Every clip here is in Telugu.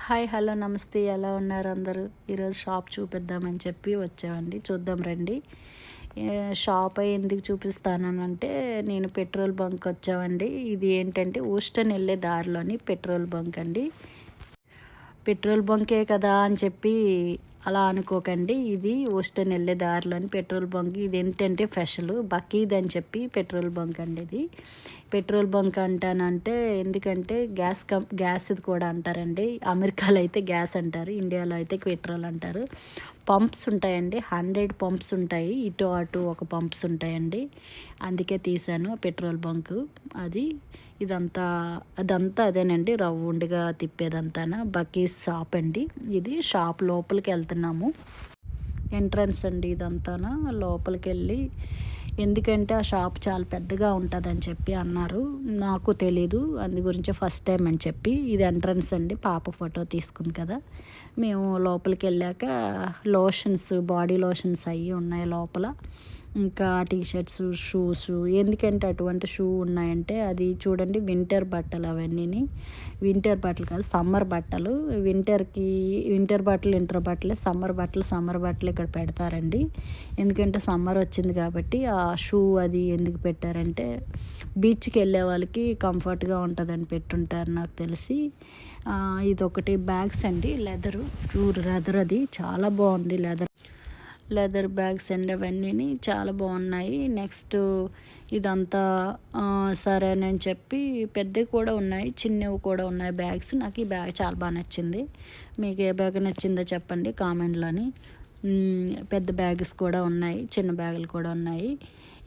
హాయ్ హలో నమస్తే, ఎలా ఉన్నారు అందరూ? ఈరోజు షాప్ చూపిద్దామని చెప్పి వచ్చామండి. చూద్దాం రండి. షాప్ ఎందుకు చూపిస్తానంటే, నేను పెట్రోల్ బంక్ వచ్చామండి. ఇది ఏంటంటే ఊస్టన్ వెళ్ళే దారిలోని పెట్రోల్ బంక్ అండి. పెట్రోల్ బంకే కదా అని చెప్పి అలా అనుకోకండి. ఇది ఊస్టన్ వెళ్ళే దారిలోని పెట్రోల్ బంక్. ఇది ఏంటంటే స్పెషల్ బకీద్ అని చెప్పి పెట్రోల్ బంక్ అండి. ఇది పెట్రోల్ బంక్ అంటానంటే ఎందుకంటే గ్యాస్ ఇది కూడా అంటారండి. అమెరికాలో అయితే గ్యాస్ అంటారు, ఇండియాలో అయితే పెట్రోల్ అంటారు. పంప్స్ ఉంటాయండి, 100 పంప్స్ ఉంటాయి. ఇటు అటు ఒక పంప్స్ ఉంటాయండి. అందుకే తీసాను పెట్రోల్ బంక్. అదంతా అదేనండి, రౌండ్గా తిప్పేదంతా బకీస్ షాప్ అండి. ఇది షాప్ లోపలికి వెళ్తున్నాము. ఎంట్రన్స్ అండి ఇదంతా. లోపలికి వెళ్ళి ఎందుకంటే ఆ షాప్ చాలా పెద్దగా ఉంటుందని చెప్పి అన్నారు. నాకు తెలీదు, అందు గురించి ఫస్ట్ టైం అని చెప్పి. ఇది ఎంట్రన్స్ అండి. పాప ఫోటో తీసుకుంది కదా. మేము లోపలికి వెళ్ళాక లోషన్స్, బాడీ లోషన్స్ అవి ఉన్నాయి లోపల. ఇంకా టీషర్ట్స్, షూస్. ఎందుకంటే అటువంటి షూ ఉన్నాయంటే అది చూడండి, వింటర్ బట్టలు అవన్నీ. వింటర్ బట్టలు కాదు, సమ్మర్ బట్టలు. వింటర్ బట్టలు సమ్మర్ బట్టలు ఇక్కడ పెడతారండి. ఎందుకంటే సమ్మర్ వచ్చింది కాబట్టి ఆ షూ అది ఎందుకు పెట్టారంటే బీచ్కి వెళ్ళే వాళ్ళకి కంఫర్ట్గా ఉంటుందని పెట్టుంటారు నాకు తెలిసి. ఇదొకటి బ్యాగ్స్ అండి, లెదర్ అది చాలా బాగుంది. లెదర్ బ్యాగ్స్ అండి, అవన్నీ చాలా బాగున్నాయి. నెక్స్ట్ ఇదంతా సరేనని చెప్పి పెద్దవి కూడా ఉన్నాయి, చిన్నవి కూడా ఉన్నాయి బ్యాగ్స్. నాకు ఈ బ్యాగ్ చాలా బాగా నచ్చింది. మీకు ఏ బ్యాగ్ నచ్చిందో చెప్పండి కామెంట్లోని. పెద్ద బ్యాగ్స్ కూడా ఉన్నాయి, చిన్న బ్యాగులు కూడా ఉన్నాయి.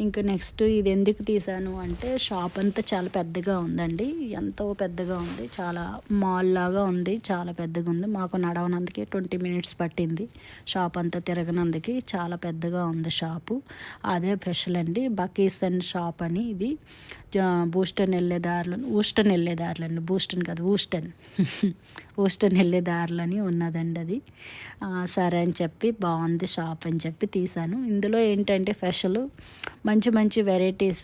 ఇంకా నెక్స్ట్ ఇది ఎందుకు తీసాను అంటే, షాప్ అంతా చాలా పెద్దగా ఉందండి. ఎంతో పెద్దగా ఉంది, చాలా మాల్ లాగా ఉంది, చాలా పెద్దగా ఉంది. మాకు నడవనందుకే 20 minutes పట్టింది. షాప్ అంతా తిరగనందుకు చాలా పెద్దగా ఉంది షాపు. అదే స్పెషల్ అండి, బకీస్ అండ్ షాప్ అని. ఇది ఊస్టన్ వెళ్ళే దారిలోని ఉన్నదండి అది. సరే అని చెప్పి బాగుంది షాప్ అని చెప్పి తీసాను. ఇందులో ఏంటంటే స్పెషల్ మంచి వెరైటీస్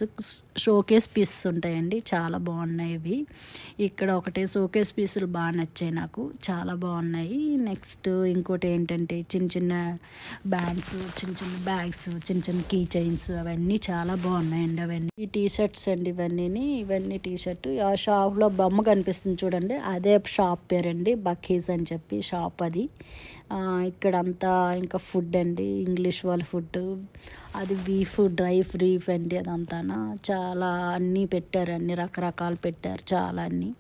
షోకేస్ పీసెస్ ఉంటాయండి, చాలా బాగున్నాయి ఇవి. ఇక్కడ ఒకటి షోకేస్ పీసులు బాగా నచ్చాయి నాకు, చాలా బాగున్నాయి. నెక్స్ట్ ఇంకోటి ఏంటంటే చిన్న బ్యాండ్స్, చిన్న బ్యాగ్స్, చిన్న కీ చైన్స్, అవన్నీ చాలా బాగున్నాయండి. అవన్నీ ఈ టీషర్ట్స్ అండి, ఇవన్నీ టీషర్ట్. ఆ షాప్లో బొమ్మ కనిపిస్తుంది చూడండి, అదే షాప్ పేరండి, బకీస్ అని చెప్పి షాప్ అది. ఇక్కడంతా ఇంకా ఫుడ్ అండి, ఇంగ్లీష్ వాళ్ళ ఫుడ్. అది డ్రై ఫ్రీఫ్ అండి అదంతా. చాలా అన్నీ పెట్టారు, అన్ని రకరకాలు పెట్టారు, చాలా అన్నీ.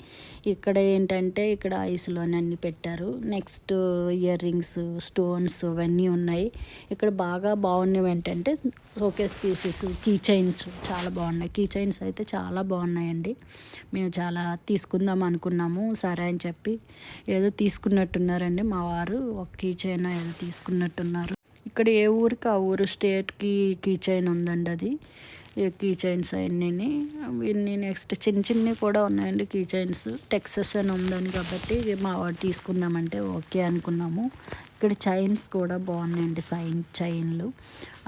ఇక్కడ ఏంటంటే ఇక్కడ ఐస్లోని అన్నీ పెట్టారు. నెక్స్ట్ ఇయర్ రింగ్స్, స్టోన్స్ అవన్నీ ఉన్నాయి. ఇక్కడ బాగా బాగున్నవి ఏంటంటే షోకేస్ పీసెస్, కీ చైన్స్ చాలా బాగున్నాయి. కీ చైన్స్ అయితే చాలా బాగున్నాయండి. మేము చాలా తీసుకుందాం అనుకున్నాము, సరే అని చెప్పి ఏదో తీసుకున్నట్టున్నారండి మా వారు. ఒక కీ చైన్ ఏదో తీసుకున్నట్టున్నారు. ఇక్కడ ఏ ఊరికి ఆ ఊరు స్టేట్కి కీ చైన్ ఉందండి. అది కీ చైన్స్ అవన్నీ. నెక్స్ట్ చిన్నవి కూడా ఉన్నాయండి కీ చైన్స్. టెక్సస్ అని ఉందని కాబట్టి మా వాడు తీసుకుందామంటే ఓకే అనుకున్నాము. ఇక్కడ చైన్స్ కూడా బాగున్నాయండి, చైన్లు.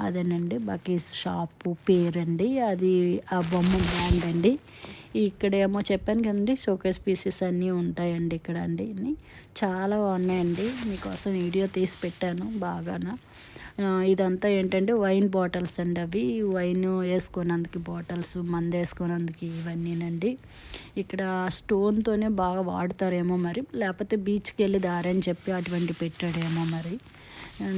అదేనండి బకీస్ షాపు పేరండి. అది ఆ బొమ్మ బ్రాండ్ అండి. ఇక్కడేమో చెప్పాను కదండి, షోకేస్ పీసెస్ అన్నీ ఉంటాయండి ఇక్కడ అండి. చాలా బాగున్నాయండి, మీకోసం వీడియో తీసి పెట్టాను బాగానా. ఇదంతా ఏంటంటే వైన్ బాటిల్స్ అండి. అవి వైన్ వేసుకున్నందుకు బాటిల్స్, మందు వేసుకున్నందుకు ఇవన్నీనండి. ఇక్కడ స్టోన్తోనే బాగా వాడతారేమో మరి, లేకపోతే బీచ్కి వెళ్ళి దారని చెప్పి అటువంటి పెట్టాడేమో మరి.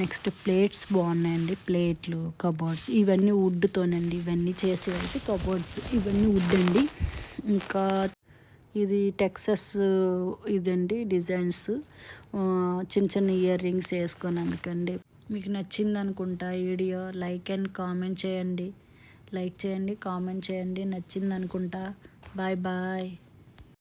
నెక్స్ట్ ప్లేట్స్ బాగున్నాయండి, ప్లేట్లు, కబోర్డ్స్ ఇవన్నీ వుడ్తోనండి. ఇవన్నీ చేసేవి కబోర్డ్స్, ఇవన్నీ వుడ్ అండి. ఇంకా ఇది టెక్సస్ ఇదండి డిజైన్స్, చిన్న ఇయర్ రింగ్స్ వేసుకున్నందుకండి. మీకు నచ్చింది అనుకుంటా వీడియో. లైక్ కామెంట్ చేయండి, కామెంట్ చేయండి. నచ్చింది అనుకుంటా. బాయ్.